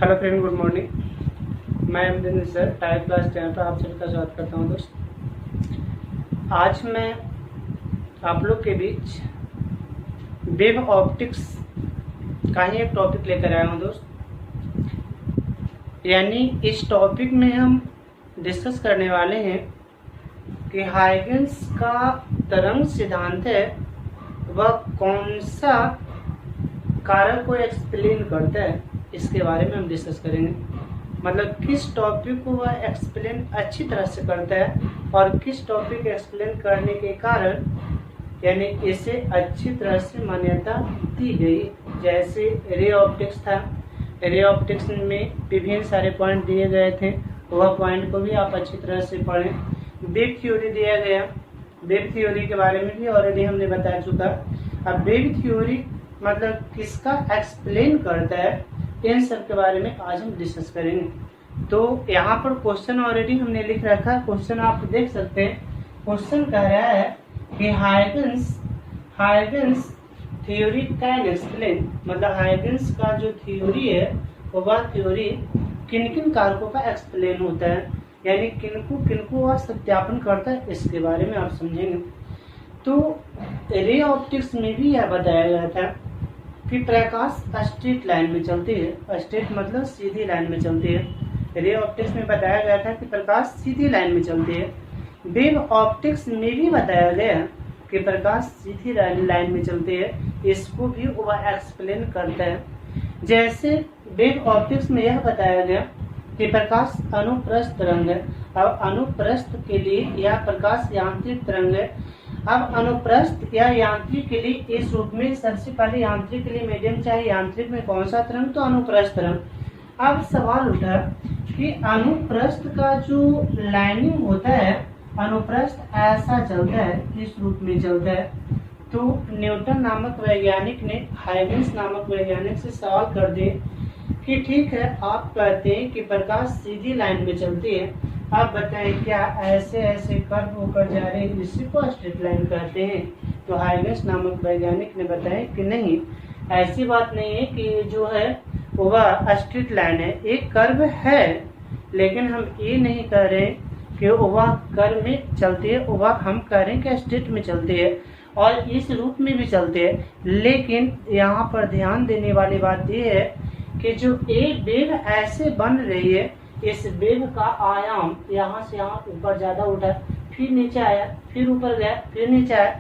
Hello friend, good morning. मैं Amarinder sir, type class 10 पर आप सभी का स्वागत करता हूँ। दोस्त, आज मैं आप लोग के बीच वेब ऑप्टिक्स का ही एक टॉपिक लेकर आया हूँ दोस्त। यानी इस टॉपिक में हम डिस्कस करने वाले हैं कि हाइगन्स का तरंग सिद्धांत है वह कौन सा कारक को एक्सप्लेन करता है, इसके बारे में हम डिस्कस करेंगे। मतलब किस टॉपिक को वह एक्सप्लेन अच्छी तरह से करता है और किस टॉपिक एक्सप्लेन करने के कारण यानी इसे अच्छी तरह से मान्यता दी गई। जैसे रे ऑप्टिक्स था, रे ऑप्टिक्स में विभिन्न सारे पॉइंट दिए गए थे, वह पॉइंट को भी आप अच्छी तरह से पढ़ें। वेब थ्योरी दिया गया, वेब थ्योरी के बारे में भी ऑलरेडी हमने बता चुका। अब वेब थ्योरी मतलब किसका एक्सप्लेन करता है, इन सब के बारे में आज हम डिस्कस करेंगे। तो यहाँ पर क्वेश्चन ऑलरेडी हमने लिख रखा है, क्वेश्चन आप देख सकते हैं। क्वेश्चन कह रहा है कि हाइगन्स थ्योरी कैन एक्सप्लेन, मतलब हाइगन्स का जो थ्योरी है वह थ्योरी किन किन कारकों का एक्सप्लेन होता है, यानी किनको वह सत्यापन करता है, इसके बारे में आप समझेंगे। तो रे ऑप्टिक्स में भी यह बताया गया था कि प्रकाश स्ट्रेट लाइन में चलती है। स्ट्रेट मतलब सीधी लाइन में चलती है। रे ऑप्टिक्स में बताया गया था कि प्रकाश सीधी लाइन में चलती है। वेब ऑप्टिक्स में भी बताया गया कि प्रकाश सीधी लाइन में चलती है। इसको भी वह एक्सप्लेन करता है। जैसे वेब ऑप्टिक्स में यह बताया गया कि प्रकाश अनुप्रस्थ तरंग है। अब अनुप्रस्थ के लिए यह प्रकाश यांत्रिक तरंग है। अब अनुप्रस्थ या यांत्रिक के लिए इस रूप में सबसे पहले यांत्रिक के लिए मीडियम चाहिए। यांत्रिक में कौन सा तरंग, तो अनुप्रस्थ तरंग। अब सवाल उठा कि अनुप्रस्थ का जो लाइनिंग होता है, अनुप्रस्थ ऐसा चलता है, इस रूप में चलता है। तो न्यूटन नामक वैज्ञानिक ने हाइगन्स नामक वैज्ञानिक से सवाल कर दिए कि ठीक है, आप कहते हैं कि प्रकाश सीधी लाइन में चलती है, आप बताएं क्या ऐसे ऐसे कर्व होकर जा रहे हैं, इसी को स्ट्रेट लाइन कहते हैं। तो हाइगन्स नामक वैज्ञानिक ने बताया कि नहीं, ऐसी बात नहीं है कि जो है वह स्ट्रेट लाइन है, एक कर्व है, लेकिन हम ये नहीं कह रहे कि वह कर्व में चलती है, वह हम कह रहे हैं कि स्ट्रेट में चलती है और इस रूप में भी चलते हैं। लेकिन यहाँ पर ध्यान देने वाली बात यह है कि जो एक वेव ऐसे बन रही है, इस वेव का आयाम यहाँ से यहाँ ऊपर ज्यादा उठा, फिर नीचे आया, फिर ऊपर गया, फिर नीचे आया।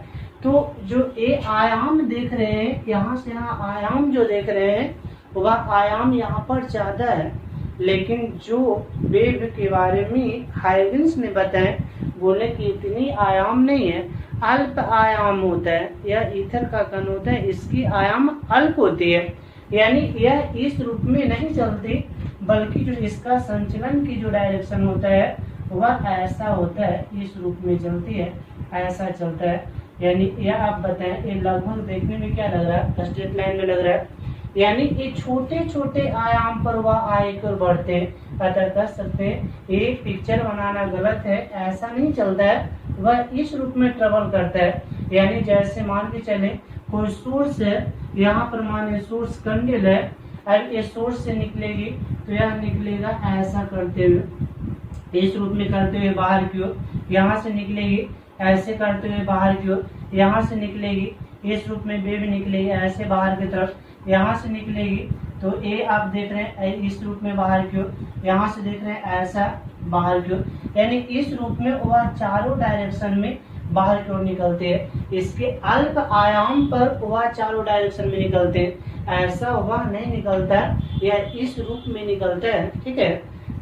तो जो ये आयाम देख रहे हैं, यहाँ से यहाँ आयाम जो देख रहे हैं, वह आयाम यहाँ पर ज्यादा है। लेकिन जो वेव के बारे में हाइगन्स ने बताया, बोले कि इतनी आयाम नहीं है, अल्प आयाम होता है। यह ईथर का कण होता है, इसकी आयाम अल्प होती है, यानी यह इस रूप में नहीं चलती, बल्कि जो इसका संचलन की जो डायरेक्शन होता है वह ऐसा होता है, इस रूप में चलती है, ऐसा चलता है। यानी यह आप बताएं, ये लगभग देखने में क्या लग रहा है, स्ट्रेट लाइन में लग रहा है। यानी ये छोटे छोटे आयाम पर वह आकर बढ़ते हैं। अतः कह सकते हैं ये पिक्चर बनाना गलत है, ऐसा नहीं चलता है, वह इस रूप में ट्रेवल करता है। यानी जैसे मान के चले कोई सोर्स है, यहाँ पर माने सोर्स कंडल है, अब ये सोर्स से निकलेगी तो यह निकलेगा ऐसा करते हुए, इस रूप में करते हुए बाहर की ओर, यहाँ से निकलेगी ऐसे करते हुए बाहर की ओर, यहाँ से निकलेगी इस रूप में वेव निकलेगी ऐसे बाहर की तरफ, यहाँ से निकलेगी तो ये आप देख रहे हैं इस रूप में बाहर की ओर, यहाँ से देख रहे हैं ऐसा बाहर की ओर। यानी इस रूप में वह चारों डायरेक्शन में बाहर की ओर निकलते हैं। इसके अल्प आयाम पर वह चारों डायरेक्शन में निकलते हैं, ऐसा वह नहीं निकलता, यह इस रूप में निकलता है। ठीक है,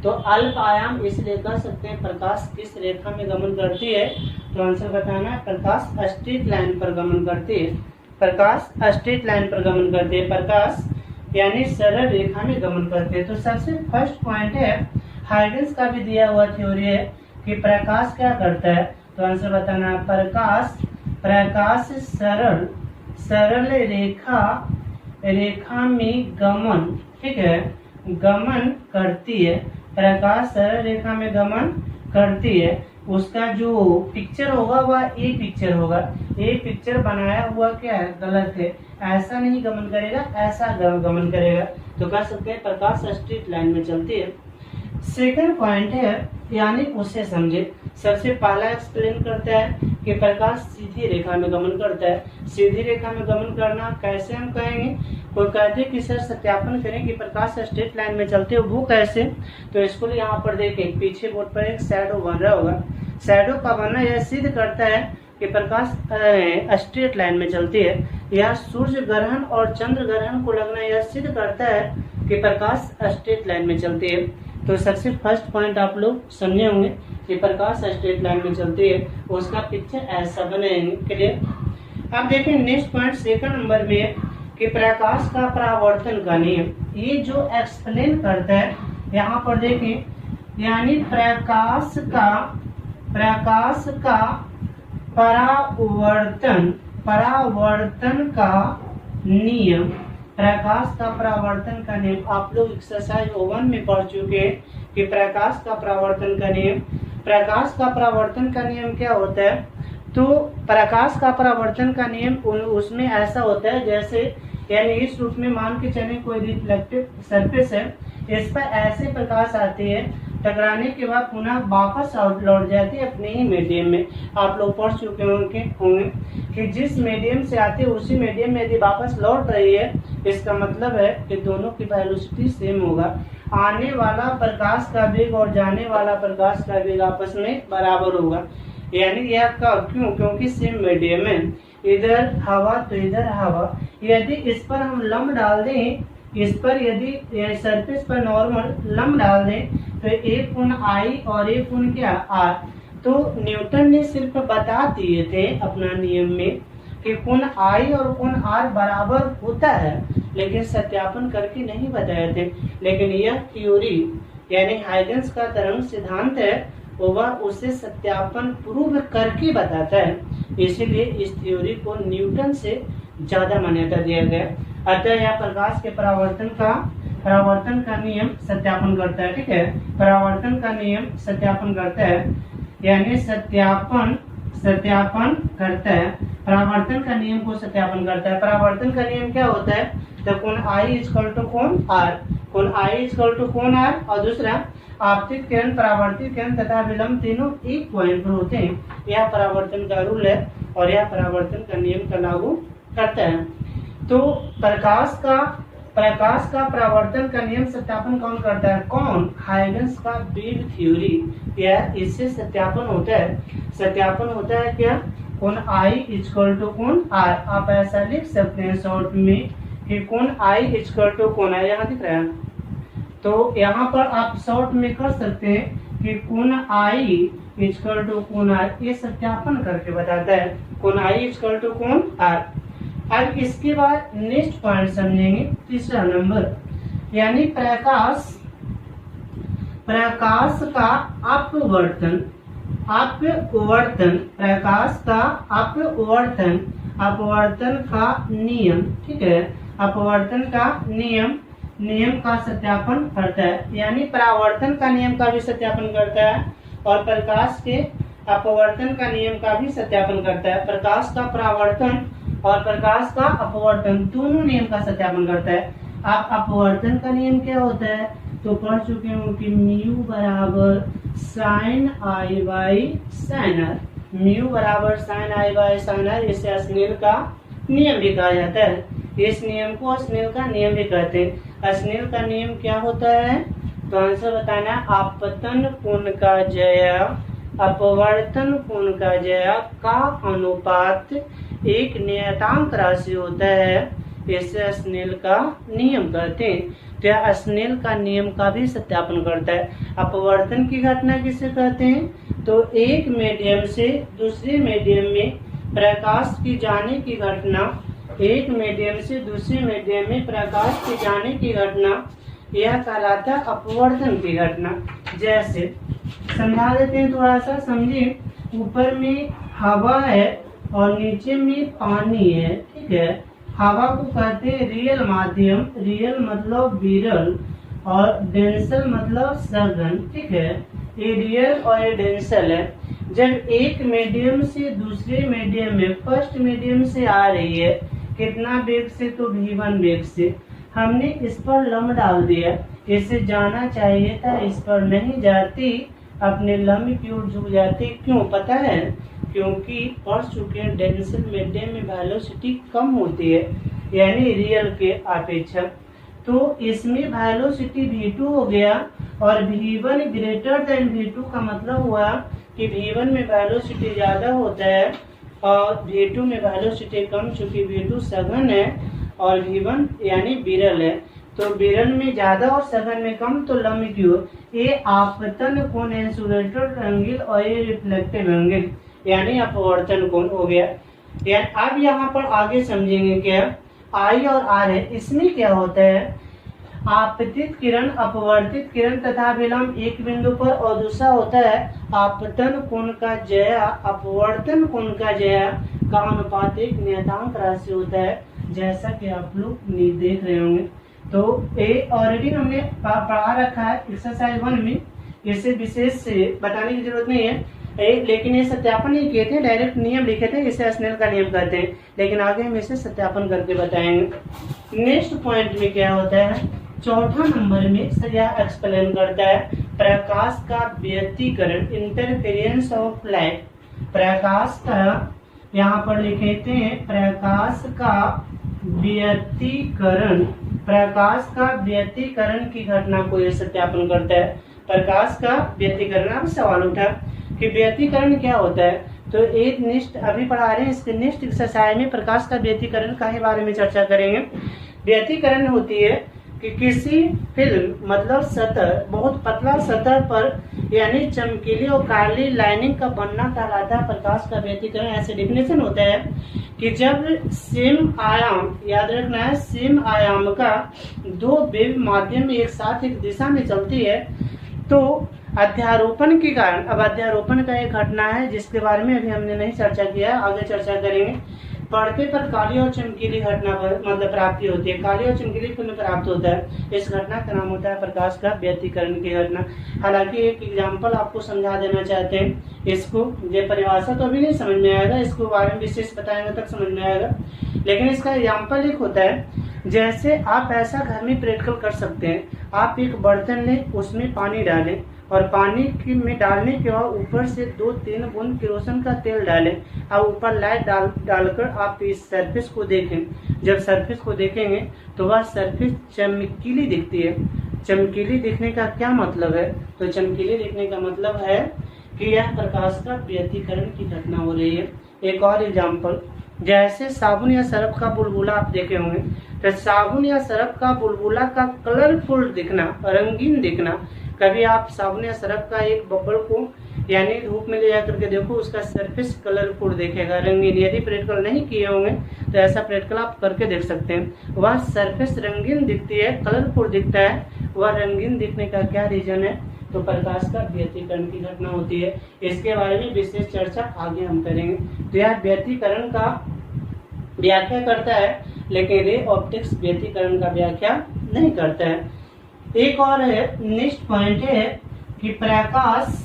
तो अल्प आयाम इसलिए कह सकते हैं प्रकाश किस रेखा में गमन करती है, तो आंसर बताना है प्रकाश स्ट्रेट लाइन पर गमन करती है। प्रकाश स्ट्रेट लाइन पर गमन करती है, प्रकाश यानी सरल रेखा में गमन करते हैं। तो सबसे फर्स्ट पॉइंट है, हाइगन्स का भी दिया हुआ थ्योरी है कि प्रकाश क्या करता है, तो आंसर बताना है प्रकाश सरल रेखा में गमन, ठीक है, गमन करती है। प्रकाश सरल रेखा में गमन करती है। उसका जो पिक्चर होगा वह ए पिक्चर होगा। ए पिक्चर बनाया हुआ क्या है, गलत है, ऐसा नहीं गमन करेगा, ऐसा गमन करेगा। तो कह सकते हैं प्रकाश स्ट्रेट लाइन में चलती है। सेकंड पॉइंट है यानी उसे समझे। सबसे पहला एक्सप्लेन करता है कि प्रकाश सीधी रेखा में गमन करता है। सीधी रेखा में गमन करना कैसे हम कहेंगे, कोई कहते हैं कि सर सत्यापन करें कि प्रकाश स्ट्रेट लाइन में चलते हो, वो कैसे। तो इसको यहाँ पर देखें, पीछे बोर्ड पर एक शैडो बन रहा होगा। शैडो का बनना यह सिद्ध करता है कि प्रकाश स्ट्रेट लाइन में चलती है। यह सूर्य ग्रहण और चंद्र ग्रहण को लगना यह सिद्ध करता है कि प्रकाश स्ट्रेट लाइन में चलती है। तो सबसे फर्स्ट पॉइंट आप लोग समझे होंगे कि प्रकाश स्ट्रेट लाइन में चलती है, उसका पिक्चर ऐसा बनाएंगे। क्लियर। अब देखें नेक्स्ट पॉइंट सेकंड नंबर में कि प्रकाश का परावर्तन का नियम, ये जो एक्सप्लेन करता है यहाँ पर देखें, यानी प्रकाश का परावर्तन का नियम। प्रकाश का परावर्तन का नियम आप लोग एक्सरसाइज 1 में पढ़ चुके हैं कि प्रकाश का परावर्तन का नियम। प्रकाश का परावर्तन का नियम क्या होता है, तो प्रकाश का परावर्तन का नियम उसमें ऐसा होता है जैसे, यानी इस रूप में मान के चले कोई रिफ्लेक्टिव सरफेस है, इस पर ऐसे प्रकाश आती है, टकराने के बाद पुनः वापस लौट जाती है अपने ही मीडियम में। आप लोग पढ़ चुके होंगे कि जिस मीडियम से आती है उसी मीडियम में यदि वापस लौट रही है, इसका मतलब है कि दोनों की वेलोसिटी सेम होगा। आने वाला प्रकाश का वेग और जाने वाला प्रकाश का वेग आपस में बराबर होगा। यानी यह कब, क्यों, क्योंकि सेम मीडियम है। इधर हवा तो इधर हवा। यदि इस पर हम लंब डाल दें, इस पर यदि सरफेस पर नॉर्मल लंब डाल दें, तो एक कोण आई और एक कोण क्या आर। तो न्यूटन ने सिर्फ बता दिए थे अपना नियम में कि कोण आई और कोण आर बराबर होता है, लेकिन सत्यापन करके नहीं बताए थे। लेकिन यह थ्योरी यानी हाइगन्स का तरंग सिद्धांत है, वह उसे सत्यापन प्रूव करके बताता है। इसीलिए इस थ्योरी को न्यूटन से ज्यादा मान्यता दिया गया। अतः यह प्रकाश के परावर्तन का नियम सत्यापन करता है। ठीक है, परावर्तन का नियम सत्यापन करता है, यानी सत्यापन करता है, परावर्तन का नियम को सत्यापन करता है। परावर्तन का नियम क्या होता है, तो कोण आई इक्वल टू कोण आर, कोण आई इक्वल टू कोण आर, और दूसरा आपतित किरण, परावर्तित किरण तथा विलंब तीनों एक पॉइंट पर होते हैं। यह परावर्तन का रूल है और यह परावर्तन का नियम का लागू करता है। तो प्रकाश का परावर्तन का नियम सत्यापन कौन करता है, कौन, हाइगन्स का वेव थ्योरी। यह इससे सत्यापन होता है। सत्यापन होता है क्या, कोण आई इक्वल टू कोण आर। आप ऐसा लिख सकते हैं शॉर्ट में कि कोण आई इक्वल टू कोण आर, यहाँ दिख रहा है, तो यहाँ पर आप शॉर्ट में कर सकते हैं कि कोण आई इक्वल टू कोण आर। ये सत्यापन करके बताता है कोण आई इक्वल टू कोण आर। अब इसके बाद नेक्स्ट पॉइंट समझेंगे, तीसरा नंबर, यानी प्रकाश का अपवर्तन, प्रकाश का अपवर्तन का नियम। ठीक है, अपवर्तन का नियम का सत्यापन करता है, यानी परावर्तन का नियम का भी सत्यापन करता है और प्रकाश के अपवर्तन का नियम का भी सत्यापन करता है। प्रकाश का परावर्तन और प्रकाश का अपवर्तन दोनों नियम का सत्यापन करता है। आप अपवर्तन का नियम क्या होता है, तो पढ़ चुके हो कि म्यू बराबर sine i by sine r, mu बराबर sine i by sine r. इसे स्नेल का नियम भी कहा जाता है। इस नियम को स्नेल का नियम भी कहते हैं। स्नेल का नियम क्या होता है, तो आंसर बताना, आपतन कोण का जया अपवर्तन कोण का जया का अनुपात एक नियतांक राशि होता है, इसे स्नेल का नियम कहते हैं। तो यह स्नेल का नियम का भी सत्यापन करता है। अपवर्तन की घटना किसे कहते हैं, तो एक मीडियम से दूसरे मीडियम में प्रकाश की जाने की घटना, एक मीडियम से दूसरे मीडियम में प्रकाश की जाने की घटना, यह कहलाता है अपवर्तन की घटना। जैसे समझा देते हैं, थोड़ा सा समझिए। ऊपर में हवा है और नीचे में पानी है। ठीक है, हवा को कहते हैं रियल माध्यम, रियल मतलब विरल, और डेंसल मतलब सघन। ठीक है, ये रियल और ये डेंसल है। जब एक मीडियम से दूसरे मीडियम में, फर्स्ट मीडियम से आ रही है, कितना वेग से, तो v1 वेग से। हमने इस पर लम्ब डाल दिया, इसे जाना चाहिए था, इस पर नहीं जाती, अपने लंब की ओर झुक जाती। क्यों पता है? क्योंकि पढ़ चुके हैं डेंसिल मीडियम में वेलोसिटी कम होती है, यानी रियल के अपेक्षा। तो इसमें वेलोसिटी v2 हो गया और v1 ग्रेटर देन v2 का मतलब हुआ कि v1 में वेलोसिटी ज्यादा होता है और v2 में वेलोसिटी कम, चूंकि v2 सघन है और v1 यानी विरल है। तो विरल में ज्यादा और सघन में कम, तो लंब की ओर। ये आपतन कोण इंसुलेटेड एंगल और ये रिफ्लेक्टिव एंगल यानी अपवर्तन कोण हो गया। यानी अब यहाँ पर आगे समझेंगे क्या आई और आर है। इसमें क्या होता है? आपतित किरण, अपवर्तित किरण तथा विलंब एक बिंदु पर, और दूसरा होता है आपतन कोण का जया, अपवर्तन कोण का जया का अनुपात एक नियतांक राशि होता है, जैसा कि आप लोग देख रहे होंगे। तो ये ऑलरेडी हमने पढ़ा रखा है एक्सरसाइज 1 में, इसे विशेष से बताने की जरूरत नहीं है। लेकिन ये सत्यापन नहीं किए थे, डायरेक्ट नियम लिखे थे, इसे स्नेल का नियम कहते हैं। लेकिन आगे हम इसे सत्यापन करके बताएंगे। नेक्स्ट पॉइंट में क्या होता है? चौथा नंबर में यह एक्सप्लेन करता है प्रकाश का व्यतिकरण, इंटरफेरेंस ऑफ लाइट। प्रकाश का यहाँ पर लिखते हैं प्रकाश का व्यतिकरण, प्रकाश का व्यतिकरण की घटना को यह सत्यापन करता है। प्रकाश का व्यतिकरण, अब सवाल उठा कि व्यतिकरण क्या होता है? तो एक नेक्स्ट अभी पढ़ा रहे हैं, इसके नेक्स्ट एक्सरसाइज में प्रकाश का व्यतिकरण का ही बारे में चर्चा करेंगे। व्यतिकरण होती है कि किसी फिल्म मतलब सतह, बहुत पतला सतह पर यानी चमकीली और काली लाइनिंग का बनना कहलाता है प्रकाश का व्यतिकरण। ऐसे डेफिनेशन होता है कि जब सेम आयाम, याद रखना है, सेम आयाम का दो वेव माध्यम एक साथ एक दिशा में चलती है तो अध्यारोपण के कारण, अब अध्यारोपण का एक घटना है जिसके बारे में अभी हमने नहीं चर्चा किया है, आगे चर्चा करेंगे। पर्दे पर काली और चमकीली घटना मतलब प्राप्ति होती है, काली और चमकीली फिल्म प्राप्त होता है। इस घटना का नाम होता है प्रकाश का व्यतिकरण की घटना। हालांकि एक एग्जाम्पल आपको समझा देना चाहते हैं, इसको ये परिभाषा तो अभी नहीं समझ में आएगा, इसको बारे में विशेष बताएंगे तब समझ में आएगा। लेकिन इसका एग्जाम्पल एक होता है, जैसे आप ऐसा घर में प्रैक्टिकल कर सकते हैं, आप एक बर्तन लें, उसमें पानी डालें और पानी में डालने के बाद ऊपर से 2-3 बूंद केरोसिन का तेल डालें और ऊपर लाइट डालकर आप इस सरफेस को देखें। जब सरफेस को देखेंगे तो वह सरफेस चमकीली दिखती है। चमकीली दिखने का क्या मतलब है? तो चमकीली दिखने का मतलब है कि यह प्रकाश का व्यतिकरण की घटना हो रही है। एक और एग्जाम्पल, जैसे साबुन या सरफ का बुलबुला आप देखे होंगे, तो साबुन या सरफ का बुलबुला का कलरफुल दिखना, रंगीन दिखना। कभी आप साबुन या सरफ का एक बबल को यानी धूप में ले जाकर के देखो, उसका सरफेस कलरफुल दिखेगा, रंगीन। यदि प्रैक्टिकल नहीं किए होंगे तो ऐसा प्रैक्टिकल आप करके देख सकते हैं। वह सरफेस रंगीन दिखती है, कलरफुल दिखता है। वह रंगीन दिखने का क्या रीजन है? तो प्रकाश का व्यतिकरण की घटना होती है। इसके बारे में विशेष चर्चा आगे हम करेंगे। तो यह व्यतिकरण का व्याख्या करता है, लेकिन रे ऑप्टिक्स व्यतिकरण का व्याख्या नहीं करता है। एक और है, नेक्स्ट पॉइंट है कि प्रकाश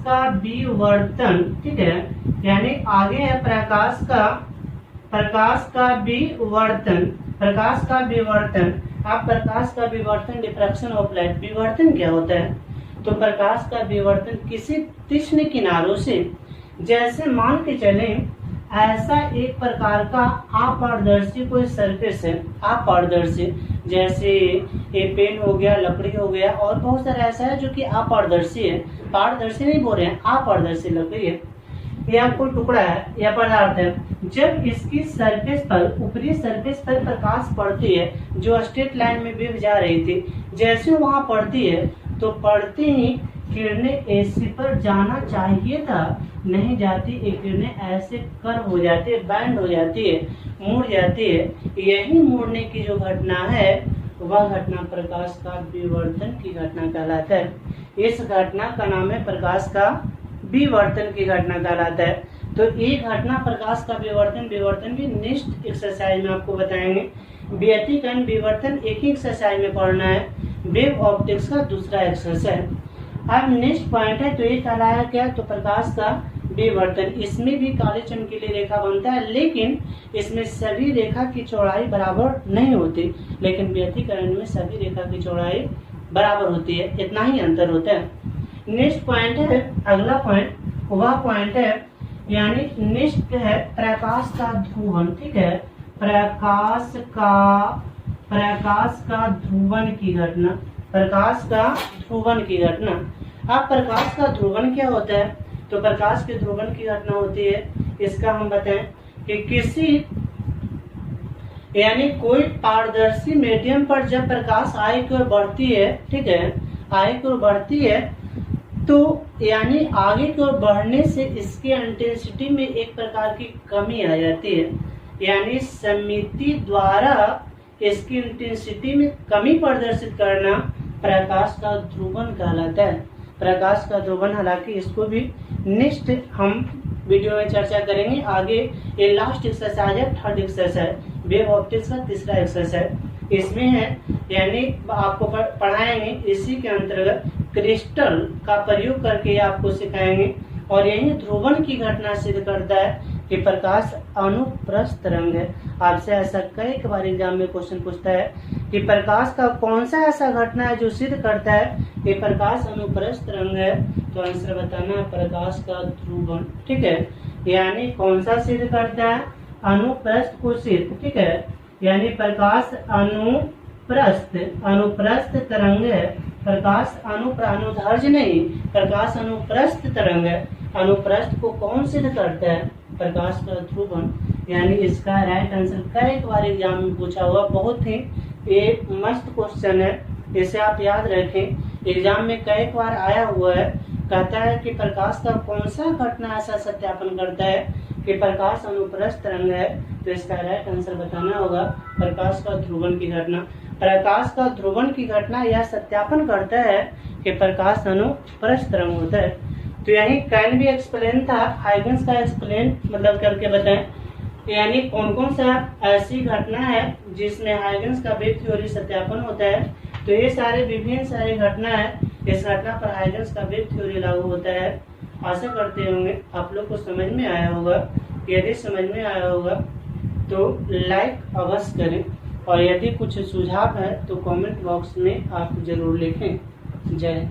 का विवर्तन, ठीक है, यानी आगे है प्रकाश का विवर्तन। आप प्रकाश का विवर्तन, डिफ्रैक्शन ऑफ लाइट, विवर्तन क्या होता है? तो प्रकाश का विवर्तन किसी तीक्ष्ण किनारों से, जैसे मान के चलें ऐसा एक प्रकार का अपारदर्शी कोई सरफेस है, अपारदर्शी, जैसे ये पेन हो गया, लकड़ी हो गया, और बहुत सारा ऐसा है जो कि अपारदर्शी है। पारदर्शी नहीं बोल रहे हैं, अपारदर्शी लकड़ी है या कोई टुकड़ा है या पदार्थ है। जब इसकी सरफेस पर, ऊपरी सरफेस पर प्रकाश पड़ती है, जो स्ट्रेट लाइन में वेव जा रही थी, जैसे वहां पड़ती है तो पड़ते ही किरणें ऐसी पर जाना चाहिए था, नहीं जाती। एक किरणें ऐसे कर्व हो जाती है, बैंड हो जाती है, मुड़ जाती है। यही मुड़ने की जो घटना है वह घटना प्रकाश का विवर्तन की घटना कहलाता है। इस घटना का नाम है प्रकाश का विवर्तन की घटना कहलाता है। तो एक घटना प्रकाश का विवर्तन भी नेक्स्ट एक्सरसाइज में आपको बताएंगे। व्यतिकरण विवर्तन एक ही एक्सरसाइज में पढ़ना है, वेव ऑप्टिक्स का दूसरा एक्सरसाइज। अब नेक्स्ट पॉइंट है, तो ये कहलाया क्या? तो प्रकाश का विवर्तन, इसमें भी काली चमकीली रेखा बनता है, लेकिन इसमें सभी रेखा की चौड़ाई बराबर नहीं होती, लेकिन व्यतिकरण में सभी रेखा की चौड़ाई बराबर होती है, इतना ही अंतर होता है। नेक्स्ट पॉइंट है, अगला पॉइंट वह पॉइंट है, यानी नेक्स्ट है प्रकाश का ध्रुवण। ठीक है, प्रकाश का ध्रुवण की घटना, प्रकाश का ध्रुवण की घटना। अब प्रकाश का ध्रुवण क्या होता है? तो प्रकाश के ध्रुवण की घटना होती है, इसका हम बताएं कि किसी यानी कोई पारदर्शी मीडियम पर जब प्रकाश आई की ओर बढ़ती है, ठीक है, आई की ओर बढ़ती है, तो यानी आगे की ओर बढ़ने से इसके इंटेंसिटी में एक प्रकार की कमी आ जाती है, यानी समिति द्वारा इसकी इंटेंसिटी में कमी प्रदर्शित करना प्रकाश का ध्रुवण कहलाता है। प्रकाश का ध्रुवण, हालांकि इसको भी नेक्स्ट हम वीडियो में चर्चा करेंगे आगे। ये लास्ट एक्सरसाइज है, थर्ड एक्सरसाइज, वेव ऑप्टिक्स का तीसरा एक्सरसाइज इसमें है, यानी आपको पढ़ाएंगे इसी के अंतर्गत क्रिस्टल का प्रयोग करके आपको सिखाएंगे, और यही ध्रुवण की घटना सिद्ध करता है कि प्रकाश अनुप्रस्थ तरंग है। आपसे ऐसा कई बार एग्जाम में क्वेश्चन पूछता है कि प्रकाश का कौन सा ऐसा घटना है जो सिद्ध करता है कि प्रकाश अनुप्रस्थ तरंग है, तो आंसर बताना है प्रकाश का ध्रुवण। ठीक है, यानी कौन सा सिद्ध करता है? अनुप्रस्थ को सिद्ध। ठीक है, यानी प्रकाश अनुप्रस्थ तरंग है, प्रकाश अनुधर्ज नहीं, प्रकाश अनुप्रस्थ तरंग है। अनुप्रस्थ को कौन सिद्ध करता है? प्रकाश का ध्रुवण। यानी इसका राइट आंसर कई बार एग्जाम में पूछा हुआ, बहुत ही ये मस्त क्वेश्चन है, इसे आप याद रखें। एग्जाम में कई बार आया हुआ है, कहता है कि प्रकाश का कौन सा घटना ऐसा सत्यापन करता है कि प्रकाश अनुप्रस्थ तरंग है, तो इसका राइट आंसर बताना होगा प्रकाश का ध्रुवण की घटना। प्रकाश का ध्रुवण की घटना यह सत्यापन करता है कि प्रकाश अनुप्रस्थ तरंग होता है। तो यही कैन बी एक्सप्लेन था, हाइगन्स का एक्सप्लेन मतलब करके बताएं, यानी कौन कौन सा ऐसी घटना है जिसमें हाइगन्स का वेव थ्योरी सत्यापन होता है। तो ये सारे विभिन्न सारी घटना है, इस घटना पर हाइगन्स का वेव थ्योरी लागू होता है। आशा करते होंगे आप लोग को समझ में आया होगा। यदि समझ में आया होगा तो लाइक अवश्य करें, और यदि कुछ सुझाव है तो कमेंट बॉक्स में आप जरूर लिखें। जय हिंद।